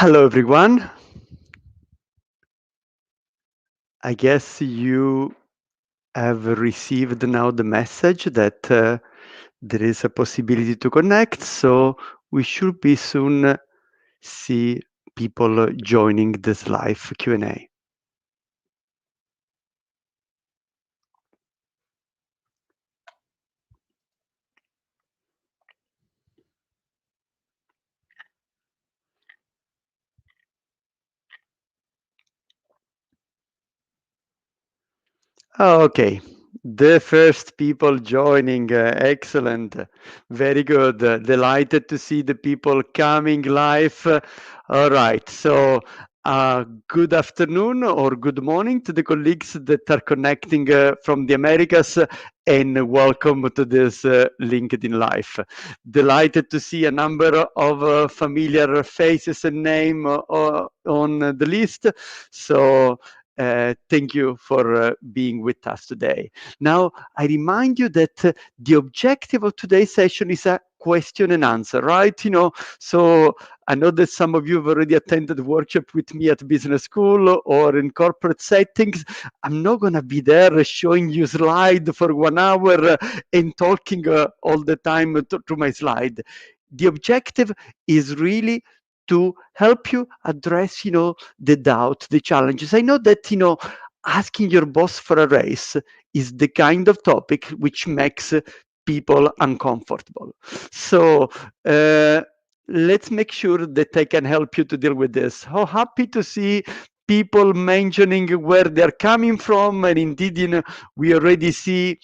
Hello, everyone. I guess you have received now the message that there is a possibility to connect, so we should be soon see people joining this live Q&A. Okay, the first people joining, excellent, very good. Delighted to see the people coming live. All right, so good afternoon or good morning to the colleagues that are connecting from the Americas, and welcome to this LinkedIn Live. Delighted to see a number of familiar faces and names on the list. So thank you for being with us today. Now, I remind you that the objective of today's session is a question and answer, right? So I know that some of you have already attended workshop with me at business school or in corporate settings. I'm not going to be there showing you slide for 1 hour and talking all the time to my slide. The objective is really to help you address, the doubt, the challenges. I know that, asking your boss for a raise is the kind of topic which makes people uncomfortable. So let's make sure that I can help you to deal with this. So happy to see people mentioning where they're coming from, and indeed, we already see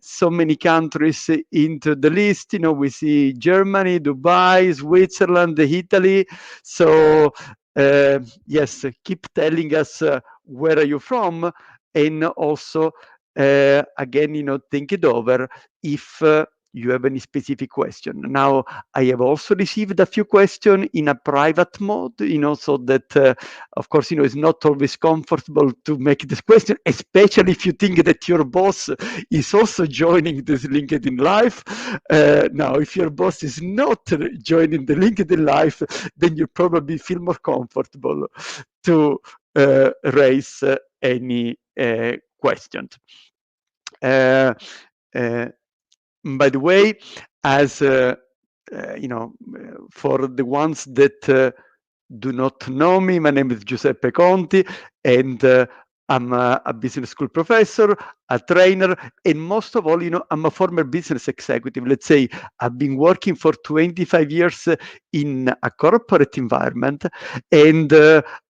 so many countries into the list. We see Germany, Dubai, Switzerland, Italy. So yes, keep telling us where are you from, and also again, think it over if you have any specific question. Now, I have also received a few questions in a private mode, so that, of course, it's not always comfortable to make this question, especially if you think that your boss is also joining this LinkedIn Live. Now, if your boss is not joining the LinkedIn Live, then you probably feel more comfortable to raise any questions. By the way, as for the ones that do not know me, my name is Giuseppe Conti, and I'm a business school professor, a trainer, and most of all, I'm a former business executive. Let's say I've been working for 25 years in a corporate environment, and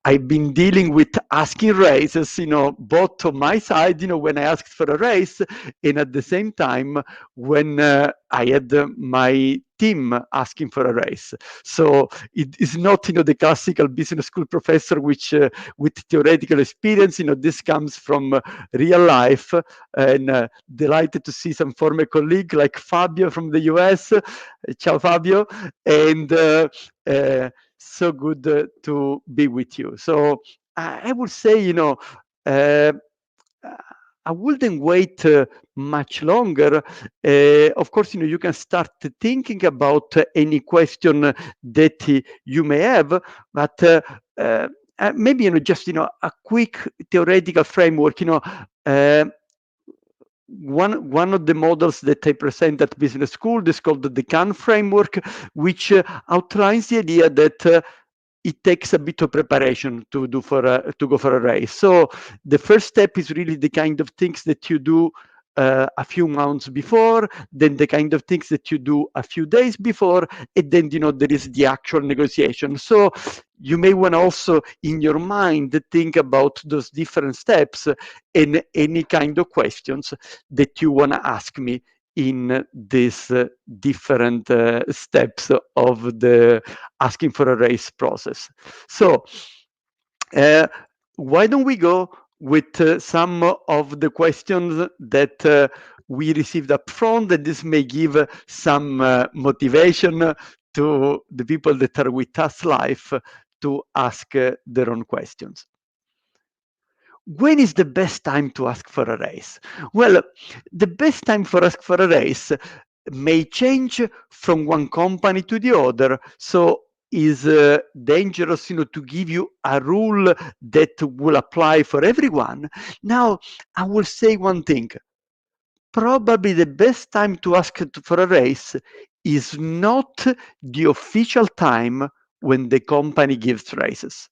I've been dealing with asking raises, both on my side, when I asked for a raise, and at the same time, when I had my team asking for a raise. So it is not, the classical business school professor which with theoretical experience. This comes from real life, and delighted to see some former colleague like Fabio from the US. Ciao, Fabio, and so good to be with you. So I would say, I wouldn't wait much longer. Of course, you can start thinking about any question that you may have, but maybe, just, a quick theoretical framework. One of the models that I present at business school is called the CAN framework, which outlines the idea that it takes a bit of preparation to go for a race. So the first step is really the kind of things that you do a few months before, then the kind of things that you do a few days before, and then there is the actual negotiation. So you may want to also in your mind think about those different steps and any kind of questions that you want to ask me in these different steps of the asking for a raise process. So why don't we go with some of the questions that we received up front, and this may give some motivation to the people that are with us live to ask their own questions. When is the best time to ask for a raise? Well, the best time for ask for a raise may change from one company to the other. So is dangerous, to give you a rule that will apply for everyone. Now, I will say one thing. Probably the best time to ask for a raise is not the official time when the company gives raises.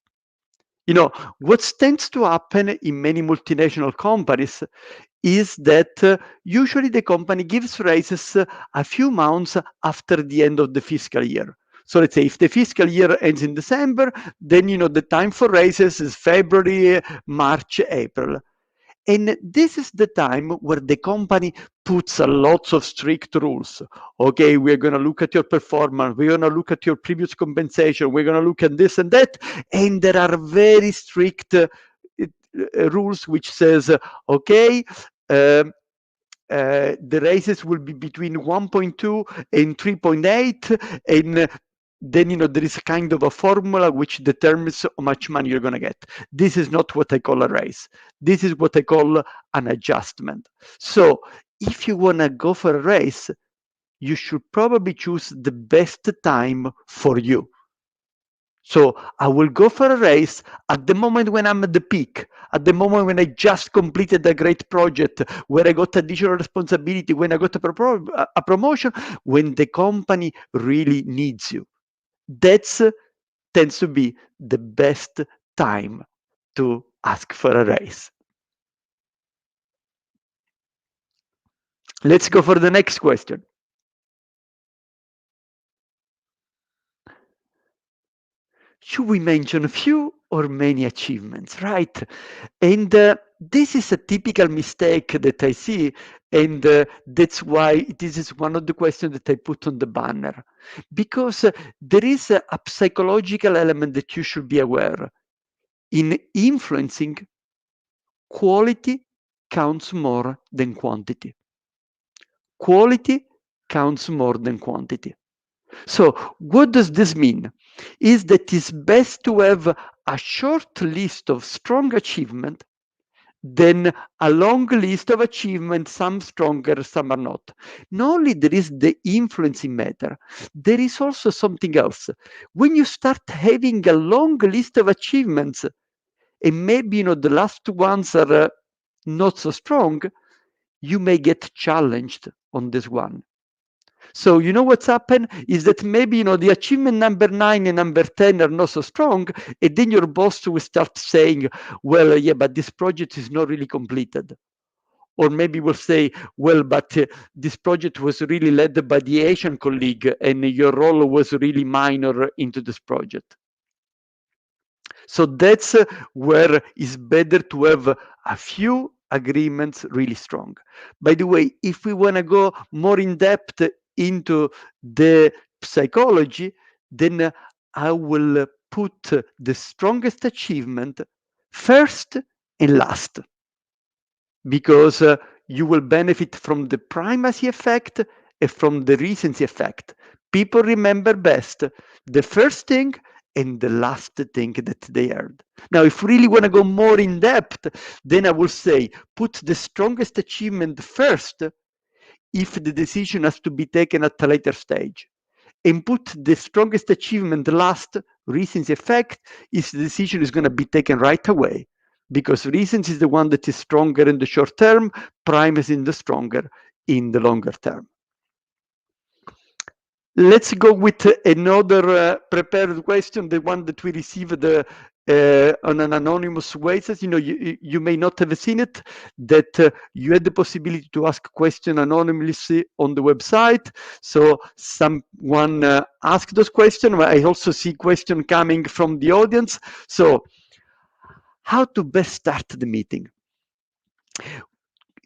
What tends to happen in many multinational companies is that usually the company gives raises a few months after the end of the fiscal year. So let's say if the fiscal year ends in December, then the time for raises is February, March, April. And this is the time where the company puts a lots of strict rules. Okay, we're going to look at your performance. We're going to look at your previous compensation. We're going to look at this and that. And there are very strict rules which says, okay, the raises will be between 1.2 and 3.8, and then there is a kind of a formula which determines how much money you're going to get. This is not what I call a raise. This is what I call an adjustment. So if you want to go for a raise, you should probably choose the best time for you. So I will go for a raise at the moment when I'm at the peak, at the moment when I just completed a great project, where I got additional responsibility, when I got a promotion, when the company really needs you. That tends to be the best time to ask for a raise. Let's go for the next question. Should we mention a few or many achievements, right? And this is a typical mistake that I see, and that's why this is one of the questions that I put on the banner. Because there is a psychological element that you should be aware. In influencing, quality counts more than quantity. Quality counts more than quantity. So what does this mean? Is that it's best to have a short list of strong achievements than a long list of achievements, some stronger, some are not. Not only there is the influencing matter, there is also something else. When you start having a long list of achievements, and maybe the last ones are not so strong, you may get challenged on this one. So what's happened is that maybe the achievement number 9 and number 10 are not so strong, and then your boss will start saying, well, yeah, but this project is not really completed. Or maybe will say, well, but this project was really led by the Asian colleague, and your role was really minor into this project. So that's where it's better to have a few agreements really strong. By the way, if we want to go more in depth into the psychology, then I will put the strongest achievement first and last, because you will benefit from the primacy effect and from the recency effect. People remember best the first thing and the last thing that they heard. Now, if we really want to go more in depth, then I will say put the strongest achievement first if the decision has to be taken at a later stage, and put the strongest achievement last, recency effect, if the decision is going to be taken right away. Because recency is the one that is stronger in the short term, primacy is the stronger in the longer term. Let's go with another prepared question, the one that we received on an anonymous basis. You may not have seen it, that you had the possibility to ask question anonymously on the website. So someone asked those questions. I also see question coming from the audience. So how to best start the meeting?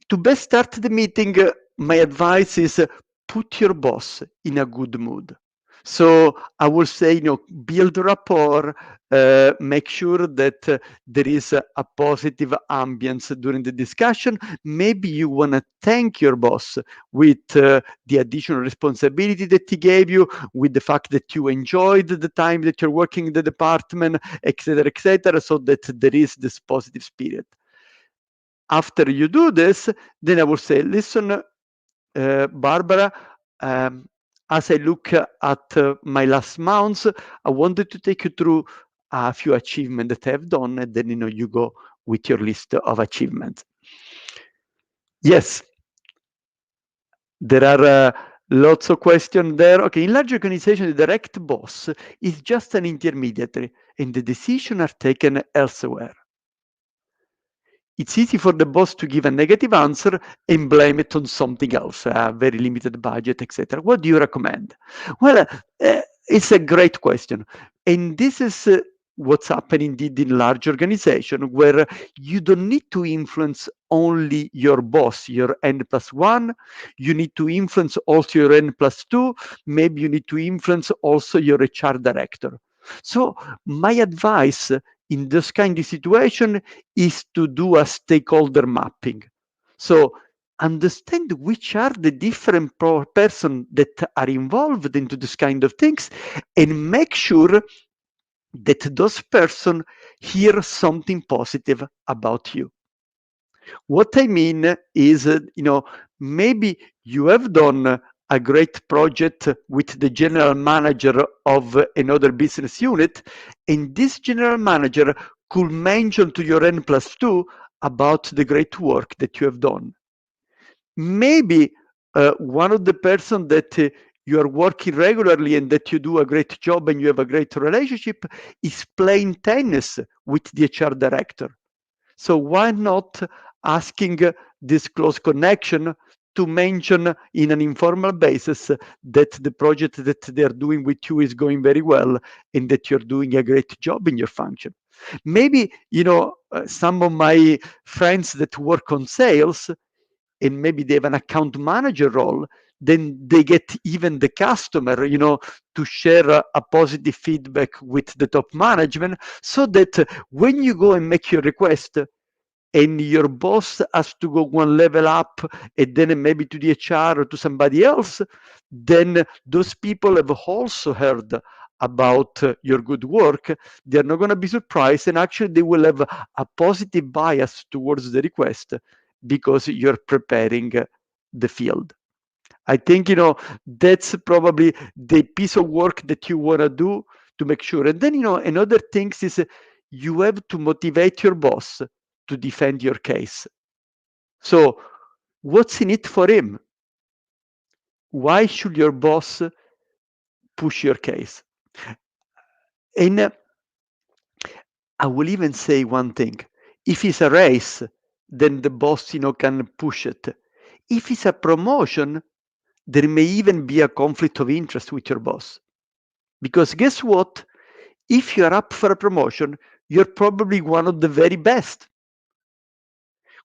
To best start the meeting, my advice is put your boss in a good mood. So I will say, build rapport, make sure that there is a positive ambience during the discussion. Maybe you want to thank your boss with the additional responsibility that he gave you, with the fact that you enjoyed the time that you're working in the department, etc., so that there is this positive spirit. After you do this, then I will say, listen, Barbara, as I look at my last months, I wanted to take you through a few achievements that I've done, and then you go with your list of achievements. Yes, there are lots of questions there. Okay, in large organization, the direct boss is just an intermediary, and the decisions are taken elsewhere. It's easy for the boss to give a negative answer and blame it on something else, a very limited budget, etc. What do you recommend? Well, it's a great question. And this is what's happening indeed in large organization where you don't need to influence only your boss, your N+1. You need to influence also your N+2. Maybe you need to influence also your HR director. So my advice in this kind of situation is to do a stakeholder mapping. So understand which are the different persons that are involved into this kind of things and make sure that those persons hear something positive about you. What I mean is, maybe you have done a great project with the general manager of another business unit, and this general manager could mention to your N+2 about the great work that you have done. Maybe one of the person that you are working regularly and that you do a great job and you have a great relationship is playing tennis with the HR director. So why not asking this close connection to mention in an informal basis that the project that they're doing with you is going very well and that you're doing a great job in your function? Maybe, some of my friends that work on sales and maybe they have an account manager role, then they get even the customer, to share a positive feedback with the top management so that when you go and make your request, and your boss has to go one level up and then maybe to the HR or to somebody else, then those people have also heard about your good work. They're not going to be surprised, and actually they will have a positive bias towards the request because you're preparing the field. I think, that's probably the piece of work that you want to do to make sure. And then, another thing is you have to motivate your boss to defend your case. So what's in it for him? Why should your boss push your case? And I will even say one thing. If it's a race, then the boss, can push it. If it's a promotion, there may even be a conflict of interest with your boss. Because guess what? If you're up for a promotion, you're probably one of the very best.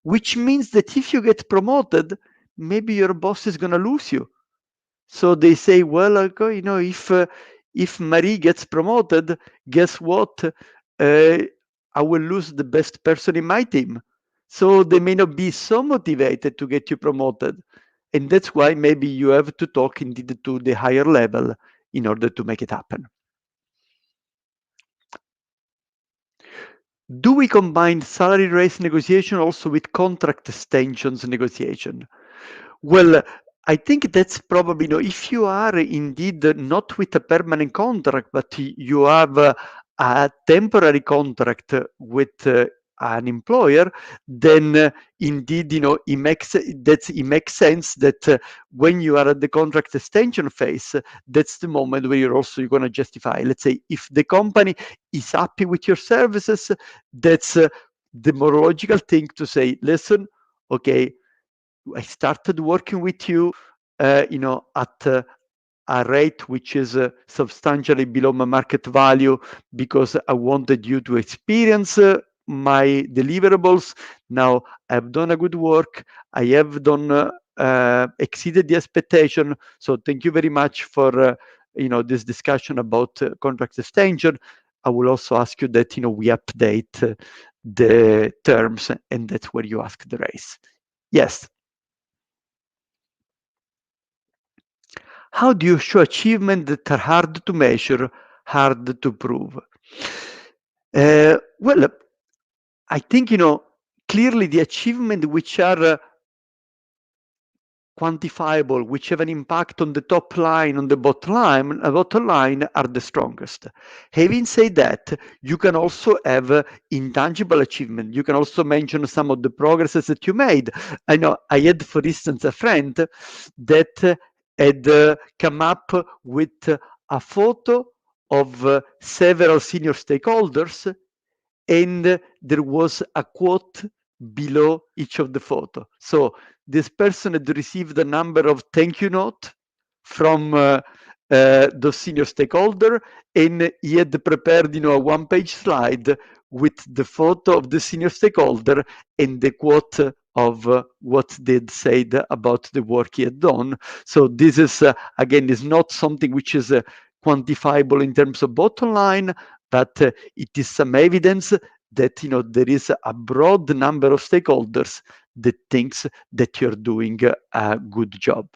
Which means that if you get promoted, maybe your boss is going to lose you. So they say, well, if Marie gets promoted, guess what? I will lose the best person in my team. So they may not be so motivated to get you promoted. And that's why maybe you have to talk indeed to the higher level in order to make it happen. Do we combine salary raise negotiation also with contract extensions negotiation? Well, I think that's probably, if you are indeed not with a permanent contract, but you have a temporary contract with an employer, then indeed, it makes sense that when you are at the contract extension phase, that's the moment where you're also going to justify. Let's say if the company is happy with your services, that's the more logical thing to say, listen, okay, I started working with you, at a rate which is substantially below my market value because I wanted you to experience my deliverables. Now I've done a good work. I have done exceeded the expectation. So thank you very much for this discussion about contract extension. I will also ask you that we update the terms, and that's where you ask the raise. Yes. How do you show achievements that are hard to measure, hard to prove? Well, I think, clearly the achievements which are quantifiable, which have an impact on the top line, on the bottom line are the strongest. Having said that, you can also have intangible achievement. You can also mention some of the progresses that you made. I know I had, for instance, a friend that had come up with a photo of several senior stakeholders, and there was a quote below each of the photo. So this person had received a number of thank you note from those senior stakeholder, and he had prepared, a one-page slide with the photo of the senior stakeholder and the quote of what they'd said about the work he had done. So this is, again, is not something which is quantifiable in terms of bottom line, but it is some evidence that there is a broad number of stakeholders that thinks that you're doing a good job.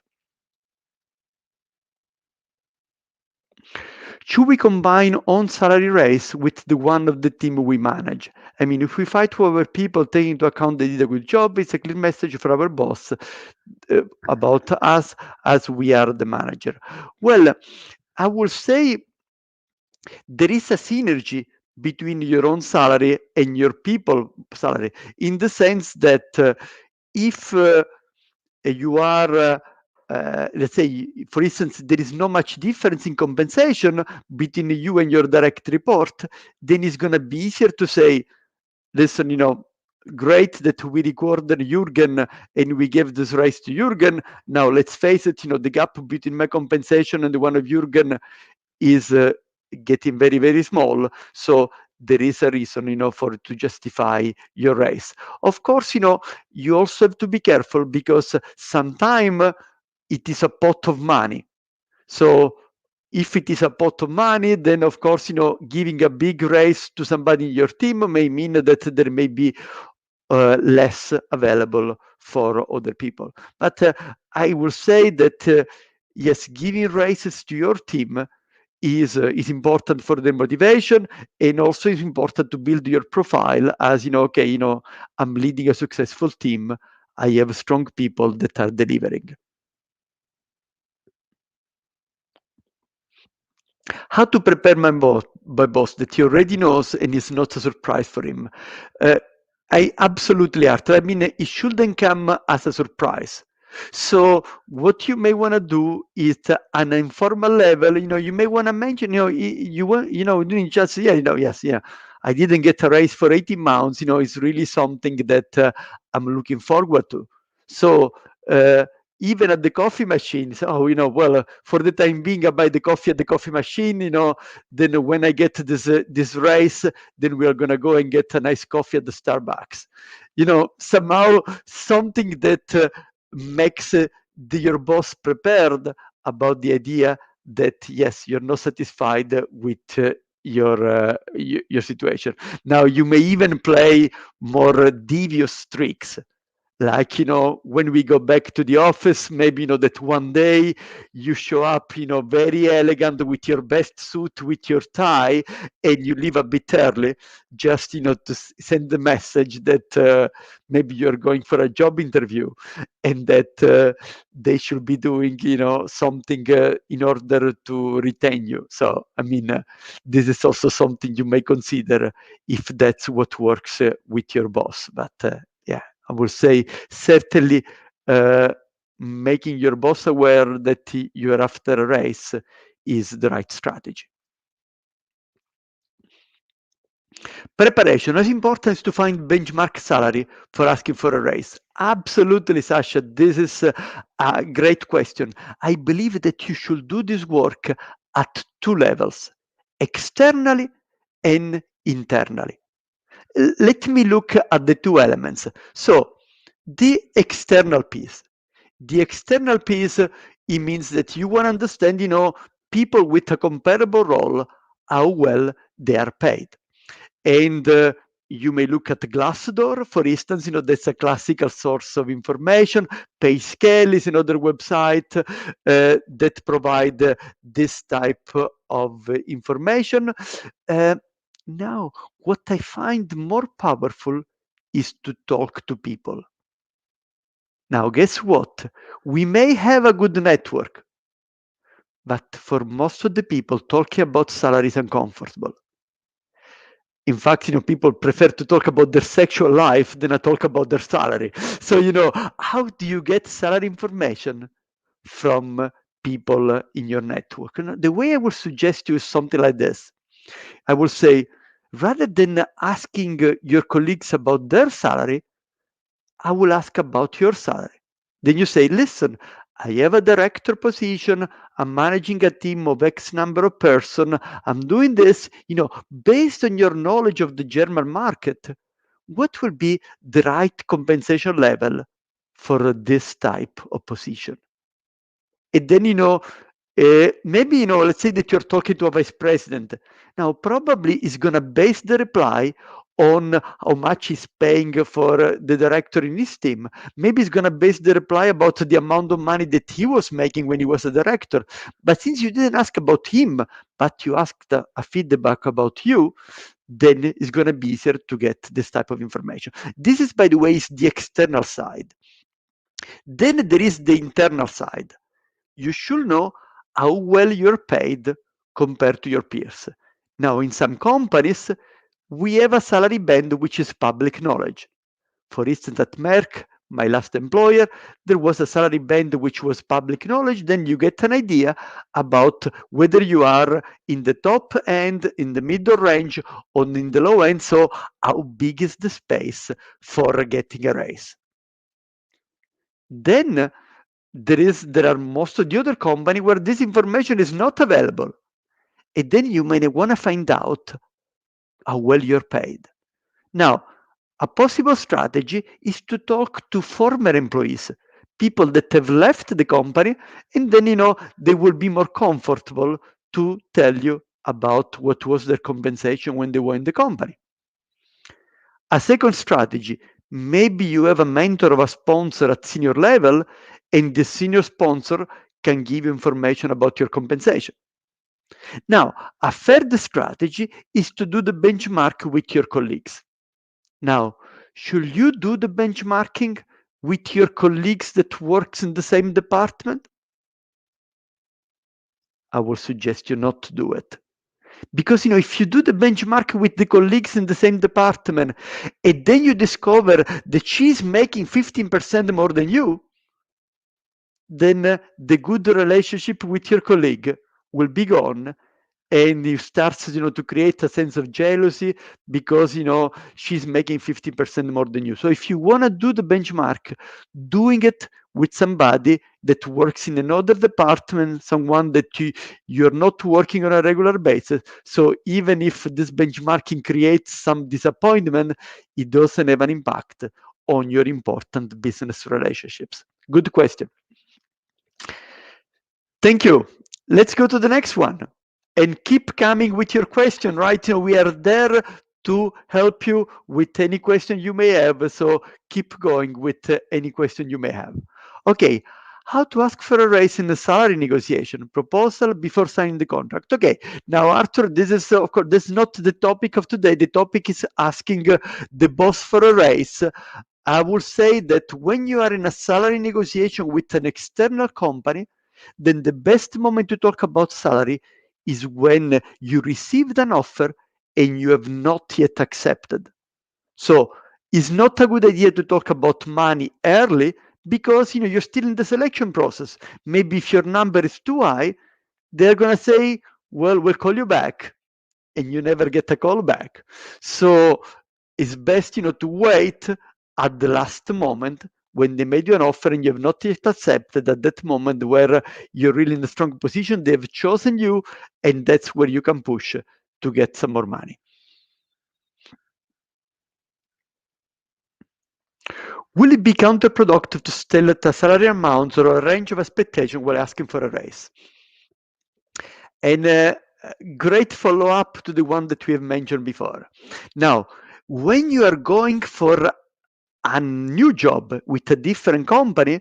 Should we combine own salary raise with the one of the team we manage? I mean, if we fight to our people, taking into account they did a good job, it's a clear message for our boss about us as we are the manager. Well, I will say there is a synergy between your own salary and your people salary, in the sense that if you are let's say, for instance, there is not much difference in compensation between you and your direct report, then it's going to be easier to say, listen, great that we recorded Jürgen and we gave this raise to Jürgen. Now let's face it, the gap between my compensation and the one of Jürgen is getting very, very small. So there is a reason, for to justify your raise. Of course, you also have to be careful, because sometimes it is a pot of money. So if it is a pot of money, then of course, giving a big raise to somebody in your team may mean that there may be less available for other people. But I will say that yes, giving raises to your team is important for the motivation, and also is important to build your profile as okay, I'm leading a successful team. I have strong people that are delivering. How to prepare my boss that he already knows and is not a surprise for him? I absolutely, Arthur. I mean, it shouldn't come as a surprise. So what you may want to do is an informal level. You may want to mention, you want, doing just yes, yeah. I didn't get a raise for 18 months. It's really something that I'm looking forward to. So. Even at the coffee machine, so well, for the time being, I buy the coffee at the coffee machine. Then when I get this raise, then we are gonna go and get a nice coffee at the Starbucks. Somehow something that makes your boss prepared about the idea that yes, you're not satisfied with your situation. Now you may even play more devious tricks, like when we go back to the office, maybe that one day you show up very elegant with your best suit, with your tie, and you leave a bit early, just to send the message that maybe you're going for a job interview, and that they should be doing something in order to retain you. So I mean, this is also something you may consider if that's what works with your boss. But yeah, I would say certainly making your boss aware that you're after a raise is the right strategy. Preparation. As important as to find benchmark salary for asking for a raise. Absolutely, Sasha. This is a great question. I believe that you should do this work at two levels, externally and internally. Let me look at the two elements. So the external piece. The external piece, it means that you want to understand, people with a comparable role, how well they are paid. And you may look at Glassdoor, for instance, that's a classical source of information. PayScale is another website that provide this type of information. Now, what I find more powerful is to talk to people. Now, guess what? We may have a good network, but for most of the people, talking about salary is uncomfortable. In fact, people prefer to talk about their sexual life than to talk about their salary. So, how do you get salary information from people in your network? The way I would suggest you is something like this. I will say, rather than asking your colleagues about their salary, I will ask about your salary. Then you say, listen, I have a director position. I'm managing a team of X number of person. I'm doing this, based on your knowledge of the German market, what will be the right compensation level for this type of position? And then, maybe, let's say that you're talking to a vice president. Now, probably is going to base the reply on how much he's paying for the director in his team. Maybe he's going to base the reply about the amount of money that he was making when he was a director. But since you didn't ask about him, but you asked a feedback about you, then it's going to be easier to get this type of information. This is, by the way, is the external side. Then there is the internal side. You should know how well you're paid compared to your peers. Now, in some companies, we have a salary band which is public knowledge. For instance, at Merck, my last employer, there was a salary band which was public knowledge. Then you get an idea about whether you are in the top end, in the middle range, or in the low end. So how big is the space for getting a raise? Then there are most of the other company where this information is not available. And then you may want to find out how well you're paid. Now, a possible strategy is to talk to former employees, people that have left the company, and then, they will be more comfortable to tell you about what was their compensation when they were in the company. A second strategy, maybe you have a mentor or a sponsor at senior level, and the senior sponsor can give you information about your compensation. Now, a third strategy is to do the benchmark with your colleagues. Now, should you do the benchmarking with your colleagues that works in the same department? I would suggest you not to do it. Because, if you do the benchmark with the colleagues in the same department, and then you discover that she's making 15% more than you, then the good relationship with your colleague will be gone, and you start to create a sense of jealousy because she's making 50% more than you. So if you want to do the benchmark, doing it with somebody that works in another department, someone that you're not working on a regular basis. So even if this benchmarking creates some disappointment, it doesn't have an impact on your important business relationships. Good question. Thank you. Let's go to the next one. And keep coming with your question, right? We are there to help you with any question you may have. So keep going with any question you may have. Okay, how to ask for a raise in the salary negotiation proposal before signing the contract. Okay, now Arthur, this is of course this is not the topic of today. The topic is asking the boss for a raise. I will say that when you are in a salary negotiation with an external company, then the best moment to talk about salary is when you received an offer and you have not yet accepted. So it's not a good idea to talk about money early because you're still in the selection process. Maybe if your number is too high, they're going to say, well, we'll call you back, and you never get a call back. So it's best to wait at the last moment when they made you an offer and you have not yet accepted, at that moment where you're really in a strong position, they've chosen you, and that's where you can push to get some more money. Will it be counterproductive to tell a salary amount or a range of expectation while asking for a raise? And great follow-up to the one that we have mentioned before. Now, when you are going for a new job with a different company,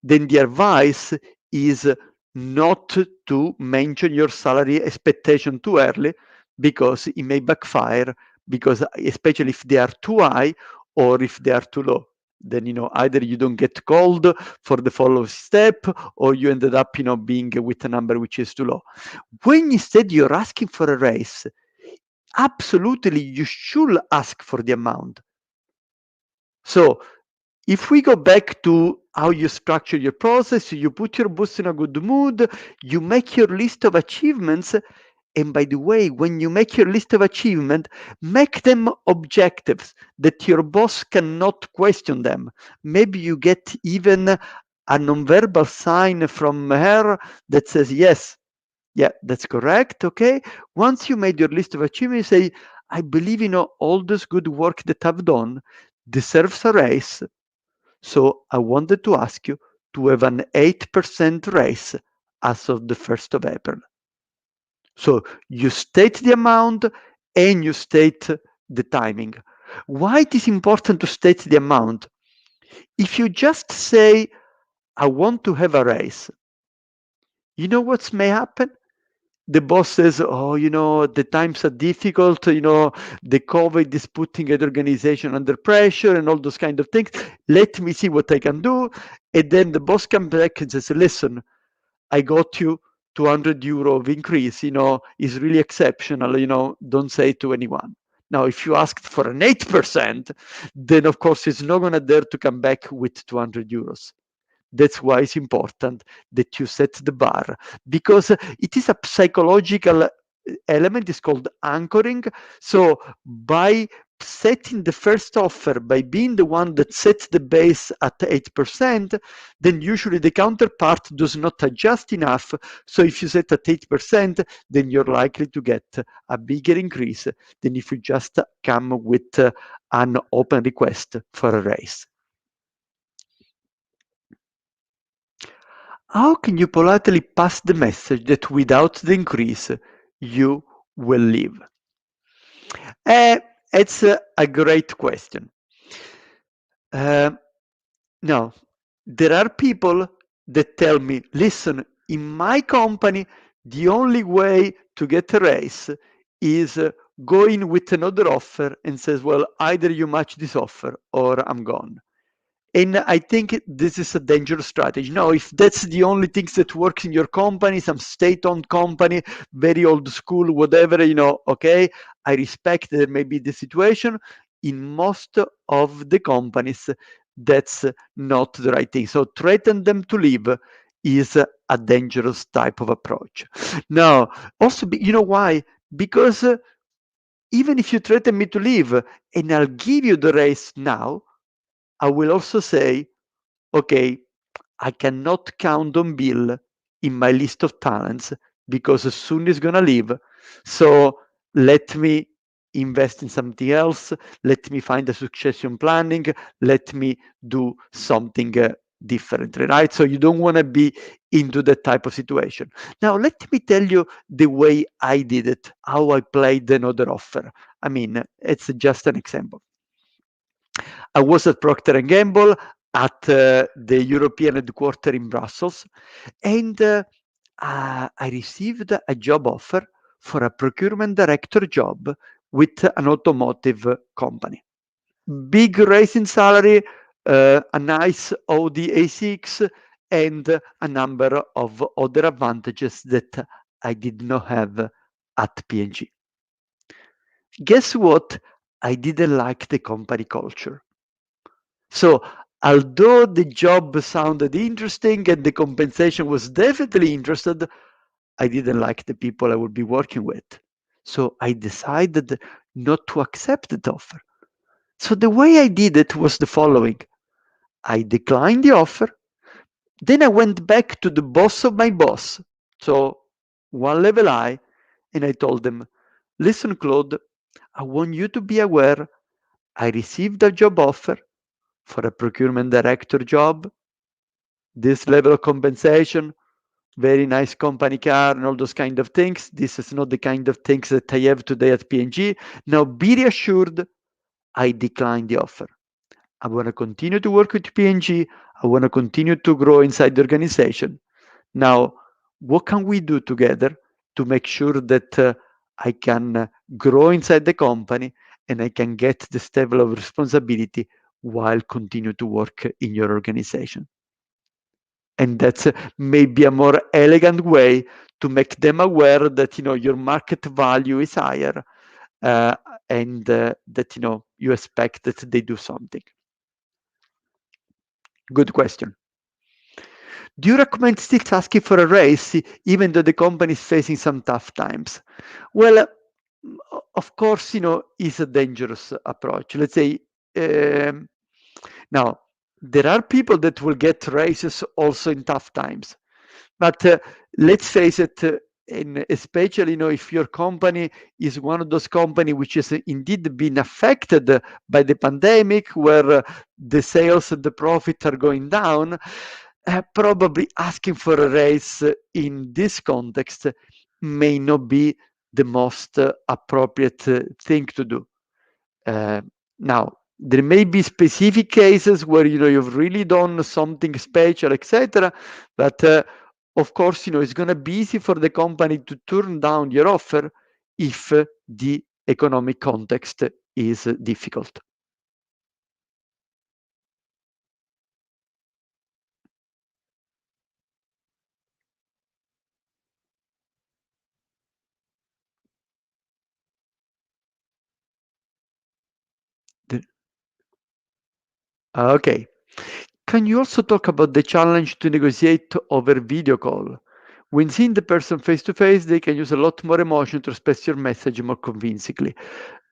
then the advice is not to mention your salary expectation too early because it may backfire, because especially if they are too high or if they are too low. then either you don't get called for the follow step, or you ended up being with a number which is too low. When instead you're asking for a raise, absolutely you should ask for the amount. So if we go back to how you structure your process, you put your boss in a good mood, you make your list of achievements. And by the way, when you make your list of achievements, make them objectives that your boss cannot question them. Maybe you get even a nonverbal sign from her that says, yes, yeah, that's correct. Okay. Once you made your list of achievements, say, I believe all this good work that I've done deserves a raise. So I wanted to ask you to have an 8% raise as of the 1st of April. So you state the amount and you state the timing. Why it is important to state the amount? If you just say, I want to have a raise, you know what may happen? The boss says, oh, the times are difficult, the COVID is putting an organization under pressure and all those kind of things. Let me see what I can do. And then the boss comes back and says, listen, I got you 200 euro of increase, is really exceptional, don't say it to anyone. Now, if you asked for an 8%, then of course it's not going to dare to come back with 200 euros. That's why it's important that you set the bar, because it is a psychological element. It's called anchoring. So by setting the first offer, by being the one that sets the base at 8%, then usually the counterpart does not adjust enough. So if you set at 8%, then you're likely to get a bigger increase than if you just come with an open request for a raise. How can you politely pass the message that without the increase, you will leave? It's a great question. Now, there are people that tell me, listen, in my company, the only way to get a raise is going with another offer and says, well, either you match this offer or I'm gone. And I think this is a dangerous strategy. Now, if that's the only things that works in your company, some state-owned company, very old school, whatever, okay, I respect that may be the situation. In most of the companies, that's not the right thing. So threaten them to leave is a dangerous type of approach. Now, also, you know why? Because even if you threaten me to leave and I'll give you the raise now, I will also say, okay, I cannot count on Bill in my list of talents because soon he's going to leave. So let me invest in something else. Let me find a succession planning. Let me do something differently, right? So you don't want to be into that type of situation. Now, let me tell you the way I did it, how I played another offer. I mean, it's just an example. I was at Procter & Gamble at the European headquarters in Brussels, and I received a job offer for a procurement director job with an automotive company. Big raise in salary, a nice Audi A6, and a number of other advantages that I did not have at P&G. Guess what? I didn't like the company culture. So although the job sounded interesting and the compensation was definitely interested, I didn't like the people I would be working with. So I decided not to accept the offer. So the way I did it was the following. I declined the offer. Then I went back to the boss of my boss, so one level high, and I told them, listen, Claude, I want you to be aware I received a job offer for a procurement director job, this level of compensation, very nice company car and all those kind of things. This is not the kind of things that I have today at P&G. Now be reassured, I declined the offer. I want to continue to work with P&G. I want to continue to grow inside the organization. Now, what can we do together to make sure that I can grow inside the company and I can get this level of responsibility while continue to work in your organization. And that's maybe a more elegant way to make them aware that your market value is higher, and that you expect that they do something. Good question. Do you recommend still asking for a raise even though the company is facing some tough times? Well, of course, is a dangerous approach. Let's say, now there are people that will get raises also in tough times, but let's face it, and especially if your company is one of those companies which has indeed been affected by the pandemic, where the sales and the profit are going down, probably asking for a raise in this context may not be the most appropriate thing to do. Now, there may be specific cases where you've really done something special, etc. But of course, it's going to be easy for the company to turn down your offer if the economic context is difficult. Okay. Can you also talk about the challenge to negotiate over video call? When seeing the person face to face, they can use a lot more emotion to express your message more convincingly.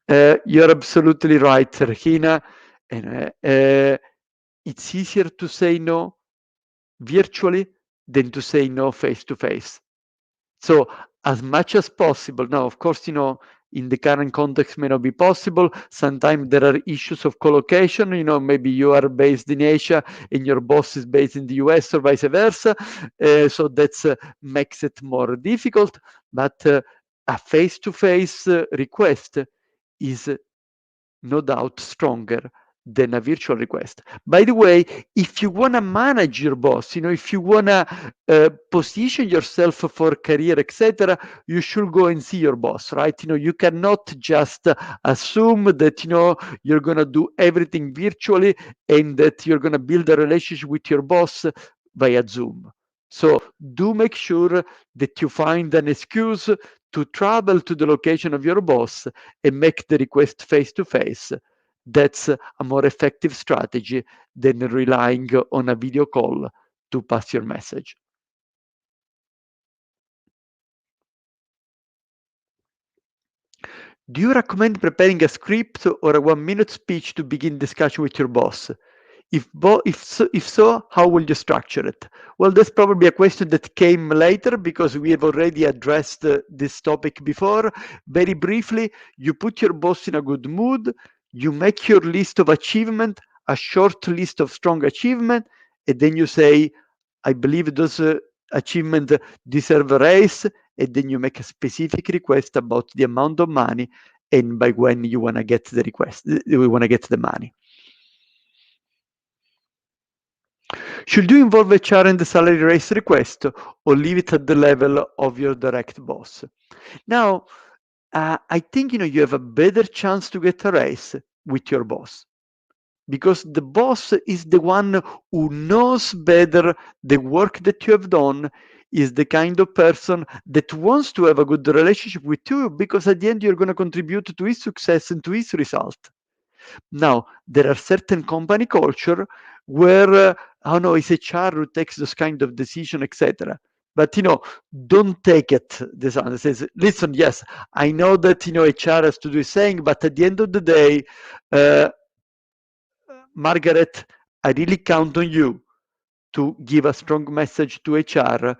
You're absolutely right, Regina. And it's easier to say no virtually than to say no face to face. So as much as possible. Now, of course, in the current context may not be possible. Sometimes there are issues of collocation. Maybe you are based in Asia and your boss is based in the US or vice versa. So that makes it more difficult. But a face-to-face request is no doubt stronger than a virtual request. By the way, if you want to manage your boss, if you want to position yourself for career, etc., you should go and see your boss, right? You cannot just assume that you're going to do everything virtually and that you're going to build a relationship with your boss via Zoom. So do make sure that you find an excuse to travel to the location of your boss and make the request face to face. That's a more effective strategy than relying on a video call to pass your message. Do you recommend preparing a script or a 1-minute speech to begin discussion with your boss? If so, how will you structure it? Well, that's probably a question that came later because we have already addressed this topic before. Very briefly, you put your boss in a good mood, you make your list of achievement, a short list of strong achievement, and then you say, I believe those achievements deserve a raise, and then you make a specific request about the amount of money and by when you want to get the request, you want to get the money. Should you involve HR in the salary raise request or leave it at the level of your direct boss? Now, I think you have a better chance to get a raise with your boss because the boss is the one who knows better the work that you have done, is the kind of person that wants to have a good relationship with you because at the end you're going to contribute to his success and to his result. Now, there are certain company culture where, oh no, it's HR who takes this kind of decision, etc. But, don't take it this and says, listen, yes, I know that, HR has to do his saying, but at the end of the day, Margaret, I really count on you to give a strong message to HR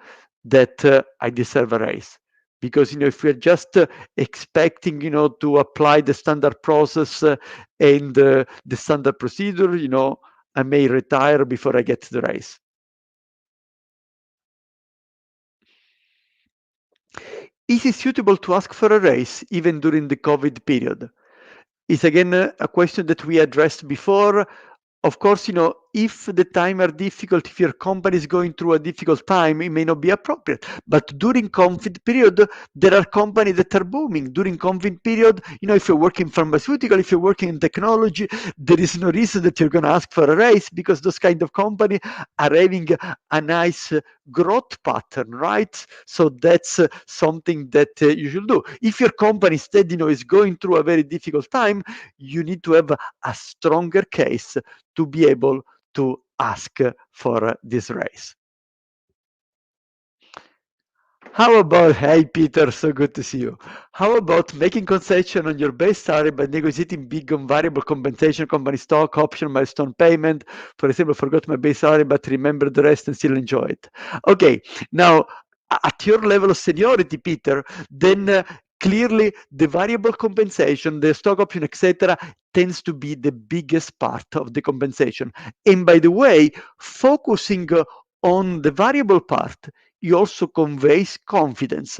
that I deserve a raise. Because if we're just expecting to apply the standard process and the standard procedure, I may retire before I get the raise. Is it suitable to ask for a raise even during the COVID period? Is again a question that we addressed before. Of course, if the time are difficult, if your company is going through a difficult time, it may not be appropriate. But during COVID period, there are companies that are booming. During COVID period, if you're working in pharmaceutical, if you're working in technology, there is no reason that you're going to ask for a raise, because those kind of companies are having a nice growth pattern, right? So that's something that you should do. If your company instead, is going through a very difficult time, you need to have a stronger case to be able to ask for this raise. How about, hey Peter, so good to see you. How about making concession on your base salary by negotiating big on variable compensation, company stock, option, milestone payment? For example, forgot my base salary, but remember the rest and still enjoy it. Okay, now at your level of seniority, Peter, then clearly the variable compensation, the stock option, etc., tends to be the biggest part of the compensation. And by the way, focusing on the variable part, you also conveys confidence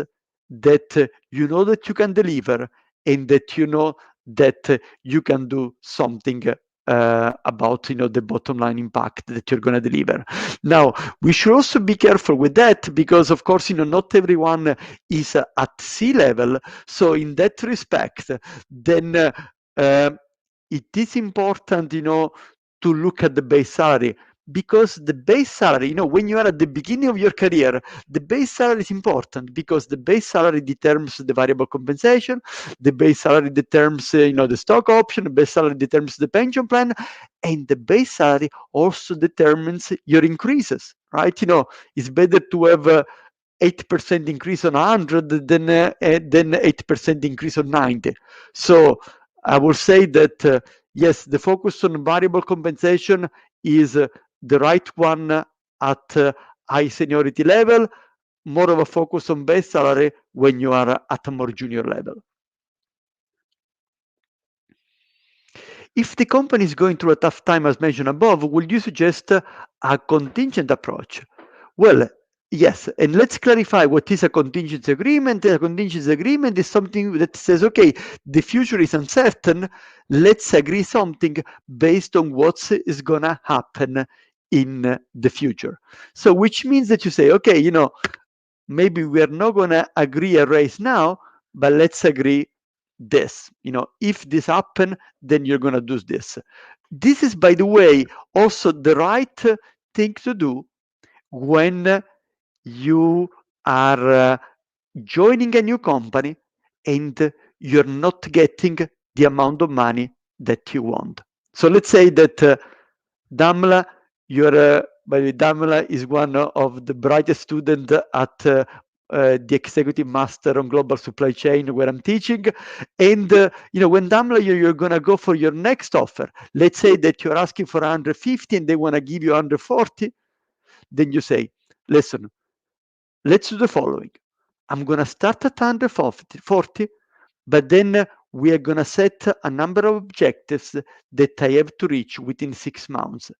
that you know that you can deliver, and that you know that you can do something about the bottom line impact that you're going to deliver. Now, we should also be careful with that, because of course not everyone is at sea level. So in that respect, then it is important to look at the base salary, because the base salary, when you are at the beginning of your career, the base salary is important, because the base salary determines the variable compensation, the base salary determines the stock option, the base salary determines the pension plan, and the base salary also determines your increases, right? It's better to have 8% increase on 100 than 8% increase on 90. So I will say that yes, the focus on variable compensation is the right one at high seniority level, more of a focus on base salary when you are at a more junior level. If the company is going through a tough time, as mentioned above, would you suggest a contingent approach? Well, yes, and let's clarify what is a contingency agreement. A contingency agreement is something that says, okay, the future is uncertain. Let's agree something based on what is going to happen in the future. So which means that you say, okay, maybe we are not going to agree a raise now, but let's agree this. If this happen, then you're going to do this. This is, by the way, also the right thing to do when you are joining a new company and you're not getting the amount of money that you want. So let's say that Damla, by the way, Damla is one of the brightest students at the executive master on global supply chain where I'm teaching. And when Damla, you're going to go for your next offer, let's say that you're asking for 150 and they want to give you 140, then you say, listen, let's do the following. I'm going to start at 140, but then we are going to set a number of objectives that I have to reach within 6 months.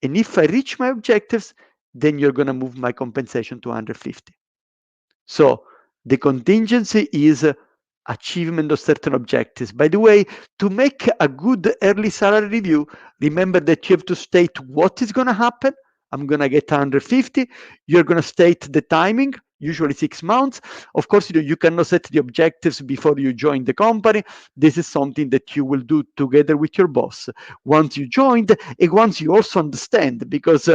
And if I reach my objectives, then you're going to move my compensation to 150. So the contingency is achievement of certain objectives. By the way, to make a good early salary review, remember that you have to state what is going to happen. I'm going to get 150. You're going to state the timing, usually 6 months. Of course, you cannot set the objectives before you join the company. This is something that you will do together with your boss once you joined, and once you also understand, because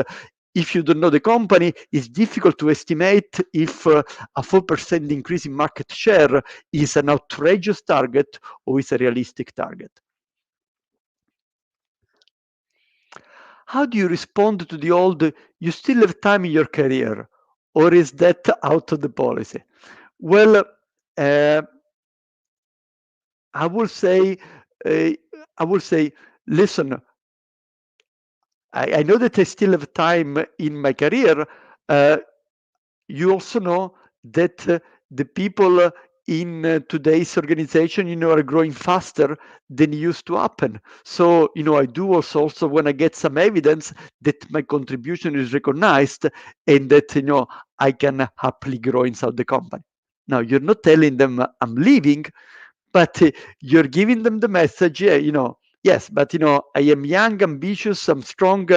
if you don't know the company, it's difficult to estimate if a 4% increase in market share is an outrageous target or is a realistic target. How do you respond to the old, you still have time in your career, or is that out of the policy? Well, I will say, listen, I know that I still have time in my career. You also know that the people in today's organization, are growing faster than used to happen. So, I do also want to get some evidence that my contribution is recognized and that, I can happily grow inside the company. Now, you're not telling them I'm leaving, but you're giving them the message, yeah, Yes, but I am young, ambitious, I'm strong,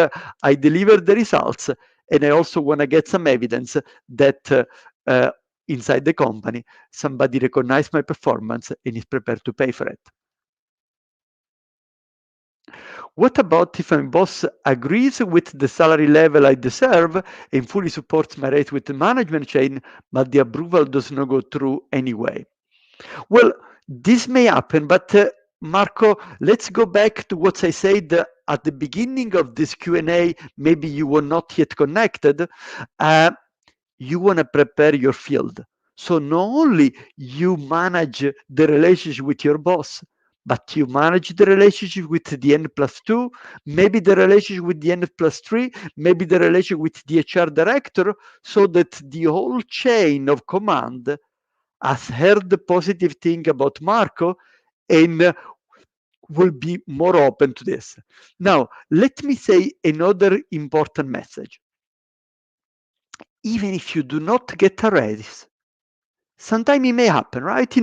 I deliver the results, and I also want to get some evidence that inside the company somebody recognized my performance and is prepared to pay for it. What about if my boss agrees with the salary level I deserve and fully supports my raise with the management chain, but the approval does not go through anyway? Well, this may happen, but Marco, let's go back to what I said at the beginning of this Q&A. Maybe you were not yet connected. You want to prepare your field. So not only you manage the relationship with your boss, but you manage the relationship with the N+2, maybe the relationship with the N+3, maybe the relationship with the HR director, so that the whole chain of command has heard the positive thing about Marco and will be more open to this. Now, let me say another important message. Even if you do not get a raise, sometimes it may happen, right?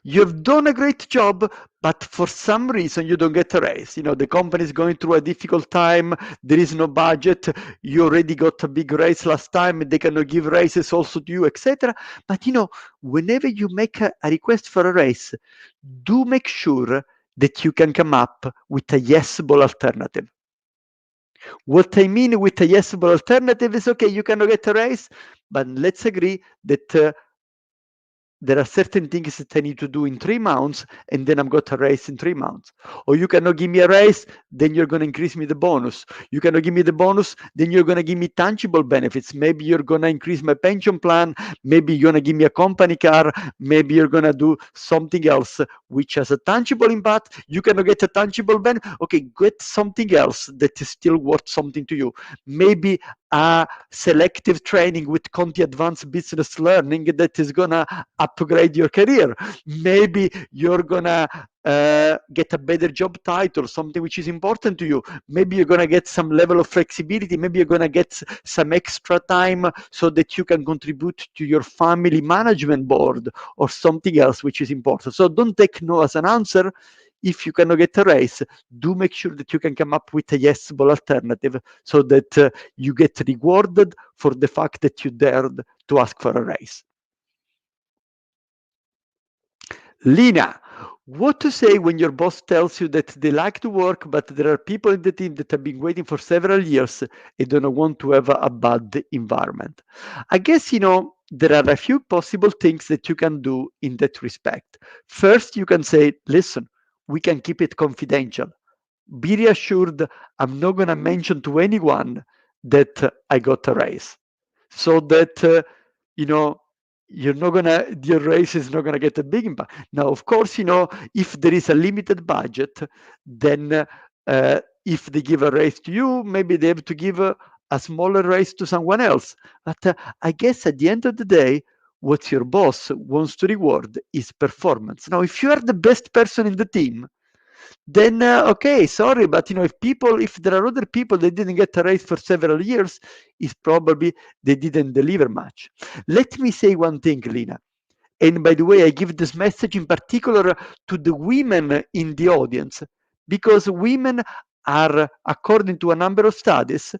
You've done a great job, but for some reason you don't get a raise. The company is going through a difficult time. There is no budget. You already got a big raise last time. They cannot give raises also to you, etc. But whenever you make a request for a raise, do make sure that you can come up with a yesable alternative. What I mean with a yesable alternative is, okay, you cannot get a raise, but let's agree that there are certain things that I need to do in 3 months, and then I'm got a raise in 3 months. Or you cannot give me a raise, then you're going to increase me the bonus. You cannot give me the bonus, then you're going to give me tangible benefits. Maybe you're going to increase my pension plan. Maybe you're going to give me a company car. Maybe you're going to do something else which has a tangible impact. You cannot get a tangible benefit. Okay, get something else that is still worth something to you. Maybe a selective training with Conti Advanced Business Learning that is going to upgrade your career. Maybe you're going to get a better job title, something which is important to you. Maybe you're going to get some level of flexibility. Maybe you're going to get some extra time so that you can contribute to your family management board or something else which is important. So don't take no as an answer. If you cannot get a raise, do make sure that you can come up with a yesable alternative so that you get rewarded for the fact that you dared to ask for a raise. Lina, what to say when your boss tells you that they like to work, but there are people in the team that have been waiting for several years and don't want to have a bad environment? I guess, there are a few possible things that you can do in that respect. First, you can say, listen, we can keep it confidential. Be reassured, I'm not going to mention to anyone that I got a raise. So that, you're not gonna, your raise is not gonna get a big impact. Now, of course, if there is a limited budget, then if they give a raise to you, maybe they have to give a smaller raise to someone else. But I guess at the end of the day, what your boss wants to reward is performance. Now, if you are the best person in the team, then okay, sorry, but if there are other people that didn't get a raise for several years, it's probably they didn't deliver much. Let me say one thing, Lina. And by the way, I give this message in particular to the women in the audience, because women are, according to a number of studies,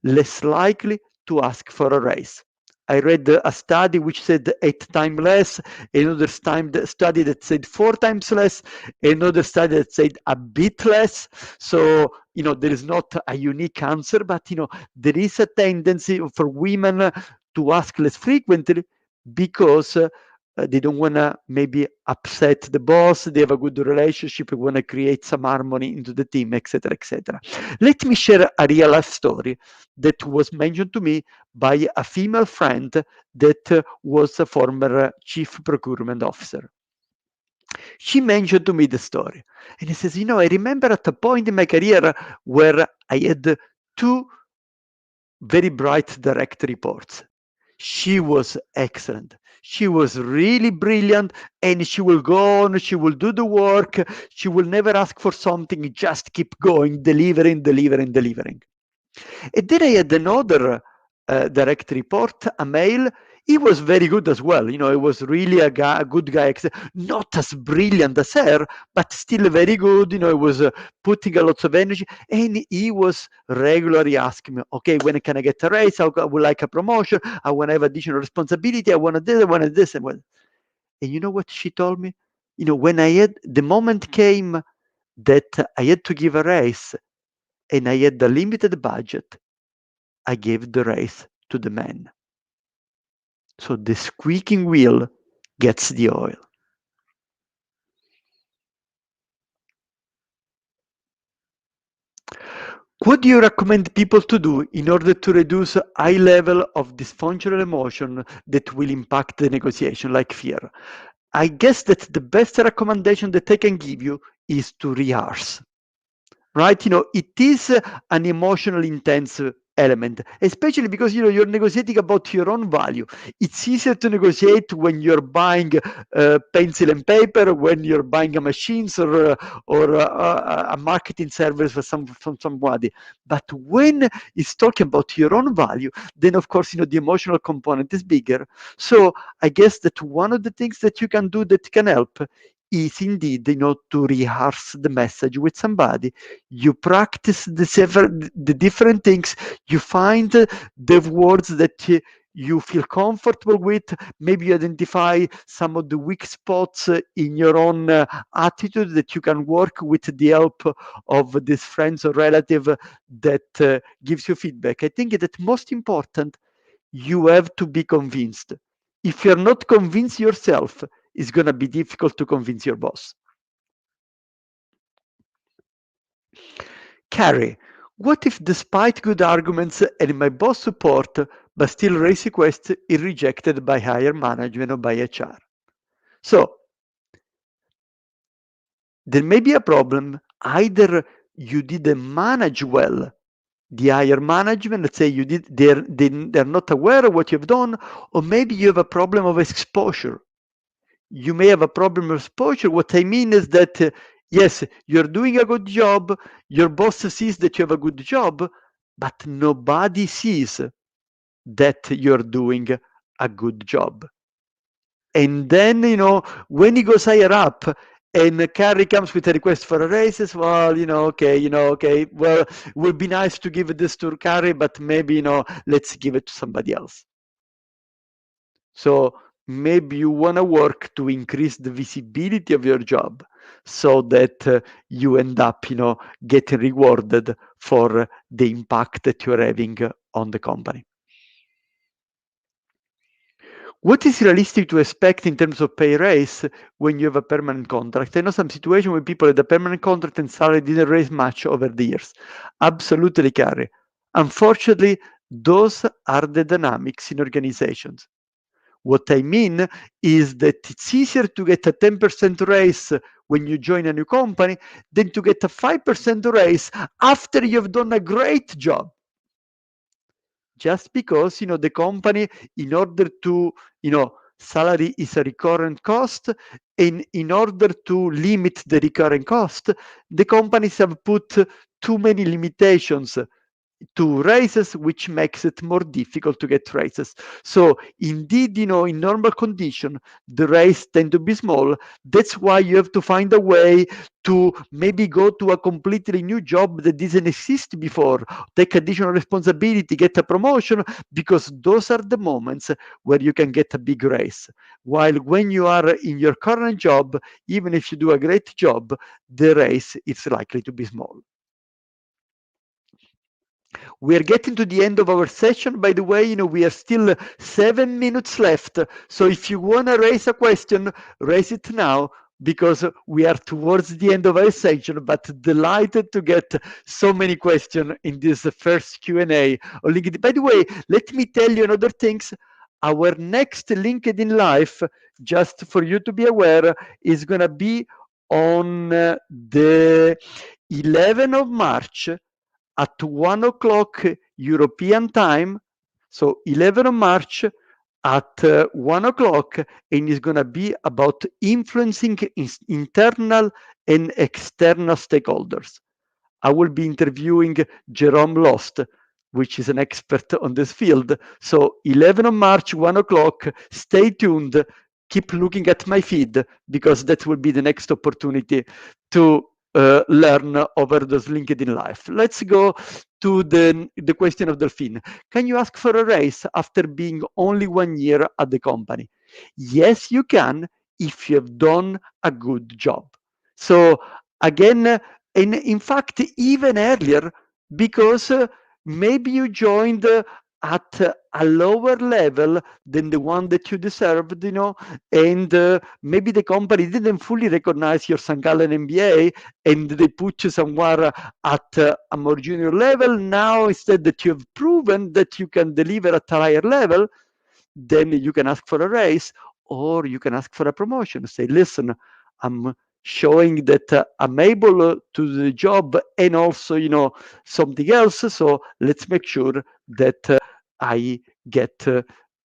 less likely to ask for a raise. I read a study which said 8 times less, another study that said 4 times less, another study that said a bit less. So, there is not a unique answer, but, there is a tendency for women to ask less frequently because they don't want to maybe upset the boss. They have a good relationship. They want to create some harmony into the team, etc., etc. Let me share a real life story that was mentioned to me by a female friend that was a former chief procurement officer. She mentioned to me the story, and he says, I remember at a point in my career where I had 2 very bright direct reports. She was excellent. She was really brilliant, and she will go on, she will do the work, she will never ask for something, just keep going, delivering. And then I had another direct report, a male. he was very good as well. He was really a good guy, not as brilliant as her, but still very good. He was putting a lot of energy, and he was regularly asking me, okay, when can I get a raise? I would like a promotion. I want to have additional responsibility. I want this, I want this. And you know what she told me? When the moment came that I had to give a raise and I had a limited budget, I gave the raise to the man. So the squeaking wheel gets the oil. What do you recommend people to do in order to reduce a high level of dysfunctional emotion that will impact the negotiation, like fear? I guess that the best recommendation that I can give you is to rehearse. Right? It is an emotionally intense element, especially because you're negotiating about your own value. It's easier to negotiate when you're buying pencil and paper, when you're buying a machines or a marketing service from somebody. But when it's talking about your own value, then of course the emotional component is bigger. So I guess that one of the things that you can do that can help is indeed to rehearse the message with somebody. You practice the different things, you find the words that you feel comfortable with. Maybe you identify some of the weak spots in your own attitude that you can work with the help of this friends or relative that gives you feedback. I think that most important, you have to be convinced. If you're not convinced yourself, it's going to be difficult to convince your boss. Carrie, what if despite good arguments and my boss support, but still raise request is rejected by higher management or by HR? So there may be a problem. Either you didn't manage well the higher management, let's say they're not aware of what you've done, or maybe you have a problem of exposure. You may have a problem of exposure. What I mean is that, yes, you're doing a good job, your boss sees that you have a good job, but nobody sees that you're doing a good job. And then, when he goes higher up and Carrie comes with a request for a raises, well, okay, well, it would be nice to give this to Carrie, but maybe, let's give it to somebody else. So maybe you want to work to increase the visibility of your job so that you end up, getting rewarded for the impact that you're having on the company. What is realistic to expect in terms of pay raise when you have a permanent contract? I know some situation where people had a permanent contract and salary didn't raise much over the years. Absolutely, Carrie. Unfortunately, those are the dynamics in organizations. What I mean is that it's easier to get a 10% raise when you join a new company than to get a 5% raise after you've done a great job. Just because, the company, in order to, salary is a recurrent cost, and in order to limit the recurrent cost, the companies have put too many limitations to raises, which makes it more difficult to get raises. So indeed, in normal condition, the raise tend to be small. That's why you have to find a way to maybe go to a completely new job that didn't exist before, take additional responsibility, get a promotion, because those are the moments where you can get a big raise. While when you are in your current job, even if you do a great job, the raise is likely to be small. We are getting to the end of our session. By the way, we are still 7 minutes left. So if you want to raise a question, raise it now, because we are towards the end of our session, but delighted to get so many questions in this first Q&A on LinkedIn. By the way, let me tell you another things. Our next LinkedIn Live, just for you to be aware, is going to be on the 11th of March at 1 o'clock European time, so 11 of March at 1 o'clock, and it's going to be about influencing internal and external stakeholders. I will be interviewing Jerome Lost, which is an expert on this field. So 11 of March, 1 o'clock, stay tuned, keep looking at my feed, because that will be the next opportunity to learn over those LinkedIn Live. Let's go to the question of Delphine. Can you ask for a raise after being only 1 year at the company? Yes, you can, if you have done a good job. So again, in fact, even earlier, because maybe you joined at a lower level than the one that you deserved, and maybe the company didn't fully recognize your St. Gallen MBA, and they put you somewhere at a more junior level. Now, instead that you have proven that you can deliver at a higher level, then you can ask for a raise, or you can ask for a promotion. Say, listen, I'm showing that I'm able to do the job, and also, something else. So let's make sure that I get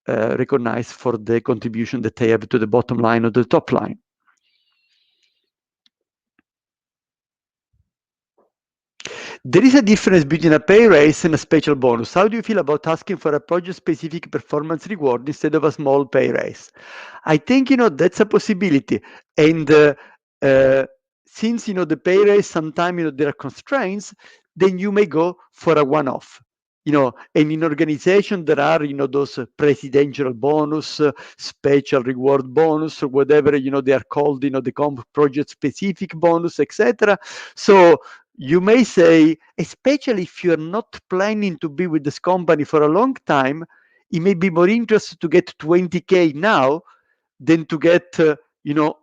recognized for the contribution that I have to the bottom line or the top line. There is a difference between a pay raise and a special bonus. How do you feel about asking for a project-specific performance reward instead of a small pay raise? I think, that's a possibility. And since, the pay raise, sometimes, there are constraints, then you may go for a one-off. And in organization, there are, those presidential bonus, special reward bonus, or whatever, they are called, the project-specific bonus, etc. So you may say, especially if you're not planning to be with this company for a long time, it may be more interesting to get 20K now than to get,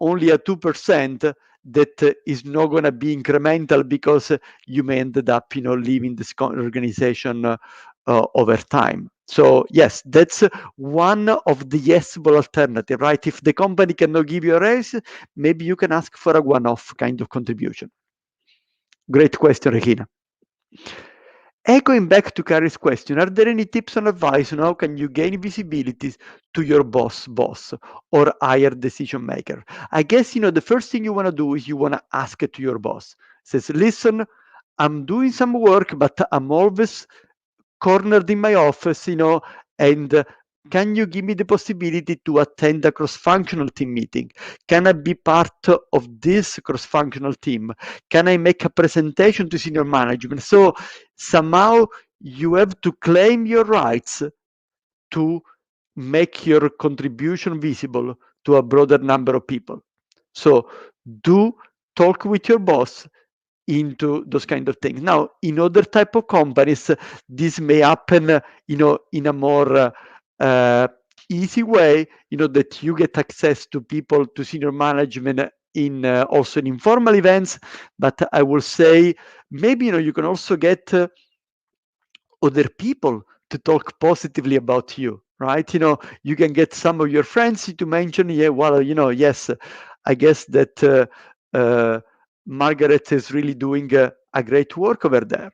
only a 2% that is not going to be incremental, because you may ended up, leaving this organization over time. So yes, that's one of the yesable alternative, right? If the company cannot give you a raise, maybe you can ask for a one-off kind of contribution. Great question, Regina. Echoing back to Carrie's question, are there any tips and advice on how can you gain visibility to your boss or higher decision maker? I guess, the first thing you want to do is you want to ask it to your boss. Says, listen, I'm doing some work, but I'm always cornered in my office, and can you give me the possibility to attend a cross-functional team meeting? Can I be part of this cross-functional team? Can I make a presentation to senior management? So somehow you have to claim your rights to make your contribution visible to a broader number of people. So do talk with your boss into those kind of things. Now, in other type of companies, this may happen, in a more easy way, that you get access to people, to senior management in also in informal events. But I will say, maybe, you can also get other people to talk positively about you, right? You can get some of your friends to mention, yeah, well, yes, I guess that Margaret is really doing a great work over there.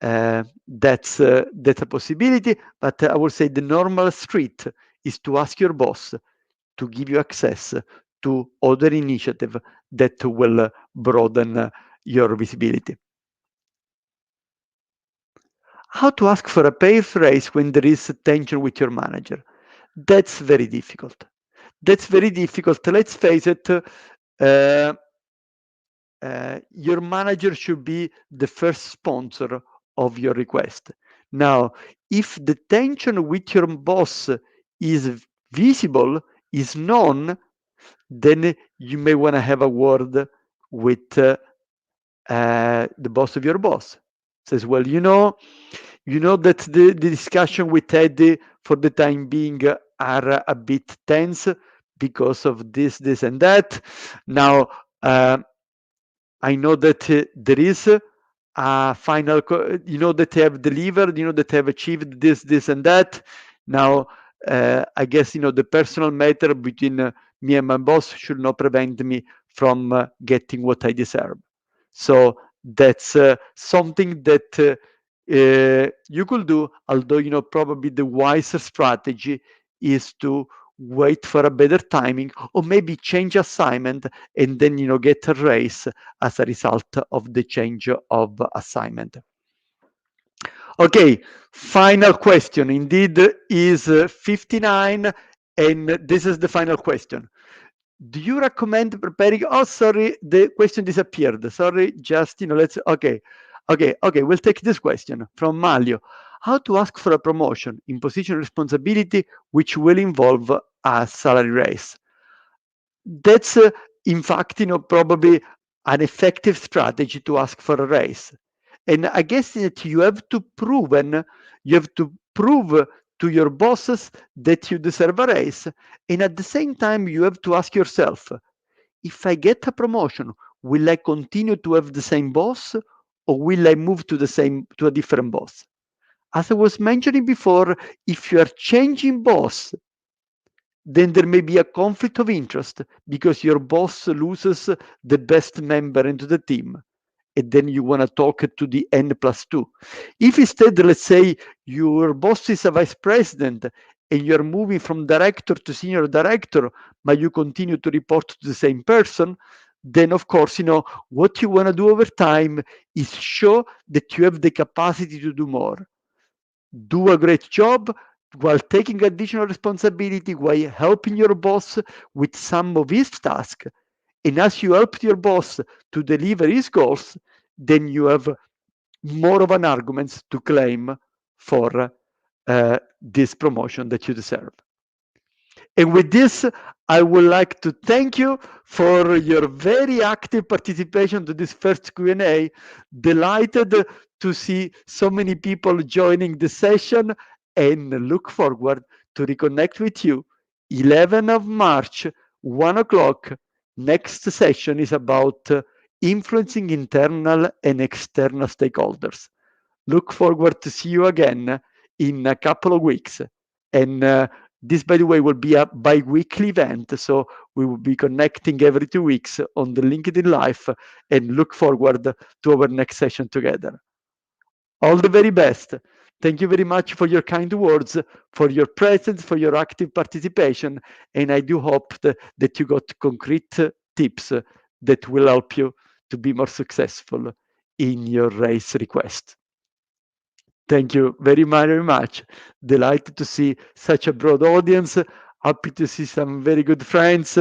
That's a possibility, but I would say the normal street is to ask your boss to give you access to other initiative that will broaden your visibility. How to ask for a pay raise when there is tension with your manager? That's very difficult. That's very difficult. Let's face it. Your manager should be the first sponsor of your request. Now, if the tension with your boss is visible, is known, then you may want to have a word with the boss of your boss. Says, well, you know that the discussion with Eddie for the time being are a bit tense because of this, and that. Now, I know that there is a final, that they have delivered, that they have achieved this, and that. Now, I guess, the personal matter between me and my boss should not prevent me from getting what I deserve. So that's something that you could do, although, probably the wiser strategy is to wait for a better timing, or maybe change assignment and then, get a raise as a result of the change of assignment. Okay, final question. Indeed, is 59, and this is the final question. Do you recommend preparing? Oh, sorry, the question disappeared. Sorry, just let's. Okay. We'll take this question from Mario. How to ask for a promotion in position of responsibility which will involve a salary raise? That's in fact, probably an effective strategy to ask for a raise. And I guess that you have to prove to your bosses that you deserve a raise. And at the same time, you have to ask yourself, if I get a promotion, will I continue to have the same boss or will I move to a different boss? As I was mentioning before, if you are changing boss, then there may be a conflict of interest because your boss loses the best member into the team. And then you want to talk to the N+2. If instead, let's say, your boss is a vice president and you're moving from director to senior director, but you continue to report to the same person, then of course, what you want to do over time is show that you have the capacity to do more. Do a great job while taking additional responsibility, while helping your boss with some of his tasks. And as you help your boss to deliver his goals, then you have more of an argument to claim for this promotion that you deserve. And with this, I would like to thank you for your very active participation to this first Q&A. Delighted to see so many people joining the session and look forward to reconnect with you 11th of March, 1 o'clock. Next session is about influencing internal and external stakeholders. Look forward to see you again in a couple of weeks. And this, by the way, will be a bi-weekly event. So we will be connecting every 2 weeks on the LinkedIn Live and look forward to our next session together. All the very best. Thank you very much for your kind words, for your presence, for your active participation. And I do hope that you got concrete tips that will help you to be more successful in your race request. Thank you very, very much. Delighted to see such a broad audience. Happy to see some very good friends,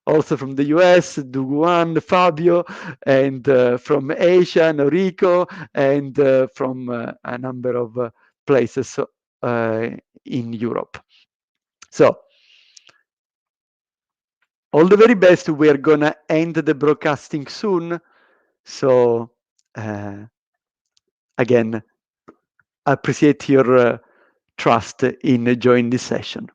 also from the US, Duguan, Fabio, and from Asia, Noriko, and from a number of places in Europe. So, all the very best. We are going to end the broadcasting soon. So, again, I appreciate your trust in joining this session.